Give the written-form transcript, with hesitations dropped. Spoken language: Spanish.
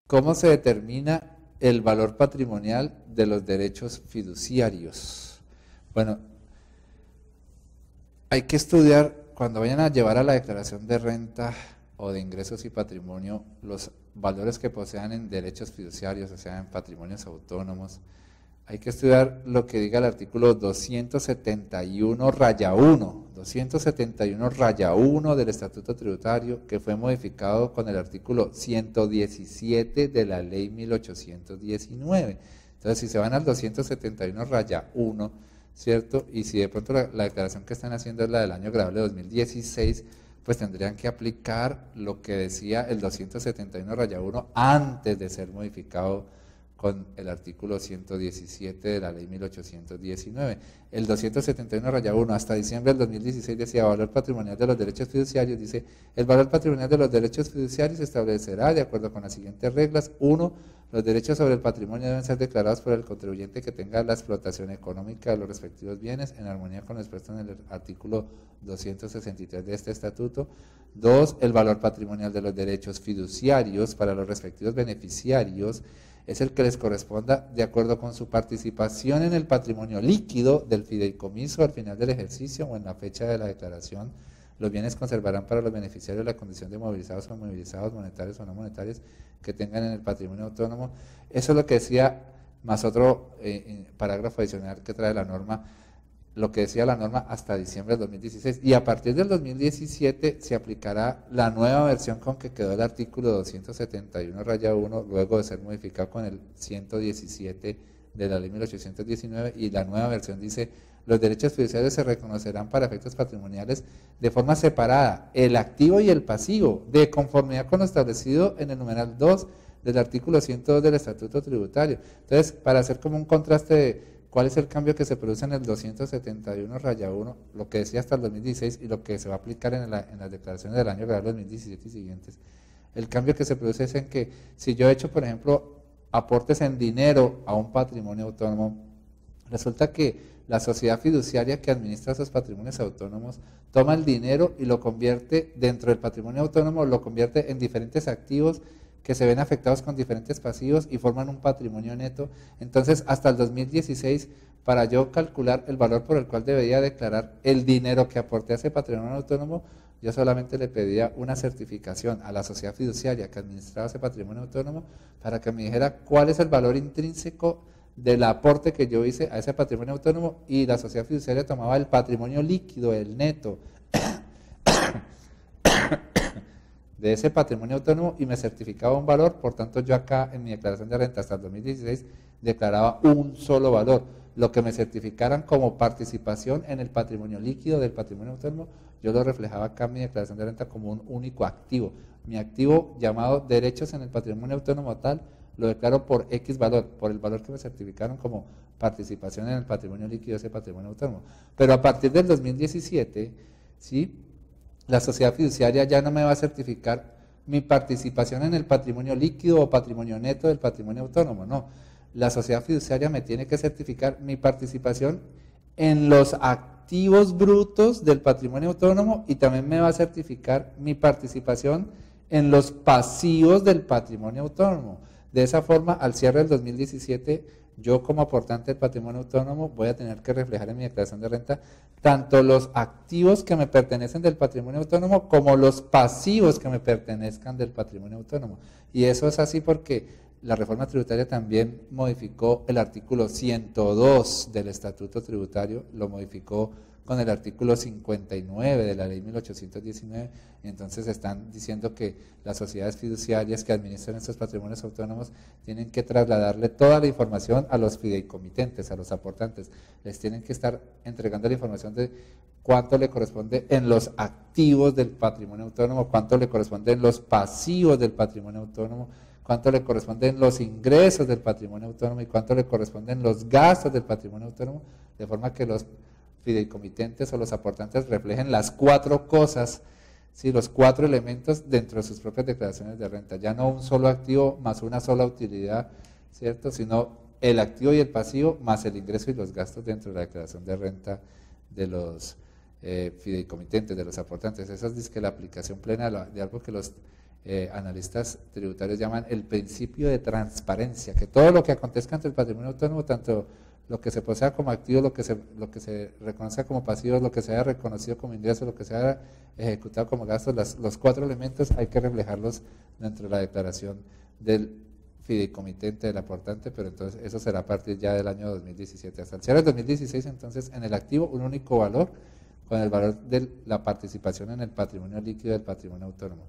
¿Cómo se determina el valor patrimonial de los derechos fiduciarios? Bueno, hay que estudiar, cuando vayan a llevar a la declaración de renta o de ingresos y patrimonio, los valores que posean en derechos fiduciarios, o sea, en patrimonios autónomos. Hay que estudiar lo que diga el artículo 271-1, 271-1 del Estatuto Tributario, que fue modificado con el artículo 117 de la Ley 1819. Entonces, si se van al 271-1, ¿cierto? Y si de pronto la declaración que están haciendo es la del año grabable 2016, pues tendrían que aplicar lo que decía el 271-1 antes de ser modificado con el artículo 117 de la Ley 1819. El 271-1 hasta diciembre del 2016 decía: valor patrimonial de los derechos fiduciarios. Dice: el valor patrimonial de los derechos fiduciarios se establecerá de acuerdo con las siguientes reglas. 1. Los derechos sobre el patrimonio deben ser declarados por el contribuyente que tenga la explotación económica de los respectivos bienes en armonía con lo expuesto en el artículo 263 de este estatuto. 2. El valor patrimonial de los derechos fiduciarios para los respectivos beneficiarios es el que les corresponda de acuerdo con su participación en el patrimonio líquido del fideicomiso al final del ejercicio o en la fecha de la declaración. Los bienes conservarán para los beneficiarios la condición de movilizados o movilizados, monetarios o no monetarios, que tengan en el patrimonio autónomo. Eso es lo que decía, más otro parágrafo adicional que trae la norma, lo que decía la norma hasta diciembre del 2016. Y a partir del 2017 se aplicará la nueva versión con que quedó el artículo 271-1, luego de ser modificado con el 117 de la Ley 1819, y la nueva versión dice: los derechos fiduciarios se reconocerán para efectos patrimoniales de forma separada, el activo y el pasivo, de conformidad con lo establecido en el numeral 2 del artículo 102 del Estatuto Tributario. Entonces, para hacer como un contraste de cuál es el cambio que se produce en el 271-1, lo que decía hasta el 2016 y lo que se va a aplicar en las declaraciones del año grabable 2017 y siguientes, el cambio que se produce es en que si yo he hecho, por ejemplo, aportes en dinero a un patrimonio autónomo, resulta que la sociedad fiduciaria que administra esos patrimonios autónomos toma el dinero y lo convierte dentro del patrimonio autónomo, lo convierte en diferentes activos que se ven afectados con diferentes pasivos y forman un patrimonio neto. Entonces, hasta el 2016, para yo calcular el valor por el cual debería declarar el dinero que aporté a ese patrimonio autónomo, yo solamente le pedía una certificación a la sociedad fiduciaria que administraba ese patrimonio autónomo para que me dijera cuál es el valor intrínseco del aporte que yo hice a ese patrimonio autónomo, y la sociedad fiduciaria tomaba el patrimonio líquido, el neto de ese patrimonio autónomo y me certificaba un valor. Por tanto, yo acá en mi declaración de renta hasta el 2016 declaraba un solo valor. Lo que me certificaran como participación en el patrimonio líquido del patrimonio autónomo, yo lo reflejaba acá en mi declaración de renta como un único activo. Mi activo llamado derechos en el patrimonio autónomo tal, lo declaro por X valor, por el valor que me certificaron como participación en el patrimonio líquido de ese patrimonio autónomo. Pero a partir del 2017, ¿sí?, la sociedad fiduciaria ya no me va a certificar mi participación en el patrimonio líquido o patrimonio neto del patrimonio autónomo, no. La sociedad fiduciaria me tiene que certificar mi participación en los activos brutos del patrimonio autónomo, y también me va a certificar mi participación en los pasivos del patrimonio autónomo. De esa forma, al cierre del 2017, yo como aportante del patrimonio autónomo voy a tener que reflejar en mi declaración de renta tanto los activos que me pertenecen del patrimonio autónomo como los pasivos que me pertenezcan del patrimonio autónomo. Y eso es así porque la reforma tributaria también modificó el artículo 102 del Estatuto Tributario, lo modificó con el artículo 59 de la Ley 1819, y entonces están diciendo que las sociedades fiduciarias que administran estos patrimonios autónomos tienen que trasladarle toda la información a los fideicomitentes, a los aportantes. Les tienen que estar entregando la información de cuánto le corresponde en los activos del patrimonio autónomo, cuánto le corresponde en los pasivos del patrimonio autónomo, cuánto le corresponde en los ingresos del patrimonio autónomo y cuánto le corresponde en los gastos del patrimonio autónomo, de forma que los fideicomitentes o los aportantes reflejen las cuatro cosas, ¿sí?, los cuatro elementos dentro de sus propias declaraciones de renta. Ya no un solo activo más una sola utilidad, ¿cierto?, sino el activo y el pasivo más el ingreso y los gastos dentro de la declaración de renta de los fideicomitentes, de los aportantes. Esa es la aplicación plena de algo que los analistas tributarios llaman el principio de transparencia, que todo lo que acontezca ante el patrimonio autónomo, tanto lo que se posea como activo, lo que se reconozca como pasivo, lo que se haya reconocido como ingreso, lo que se haya ejecutado como gasto, los 4 elementos hay que reflejarlos dentro de la declaración del fideicomitente, del aportante, pero entonces eso será a partir ya del año 2017. Hasta el cierre del 2016, entonces, en el activo, un único valor, con el valor de la participación en el patrimonio líquido del patrimonio autónomo.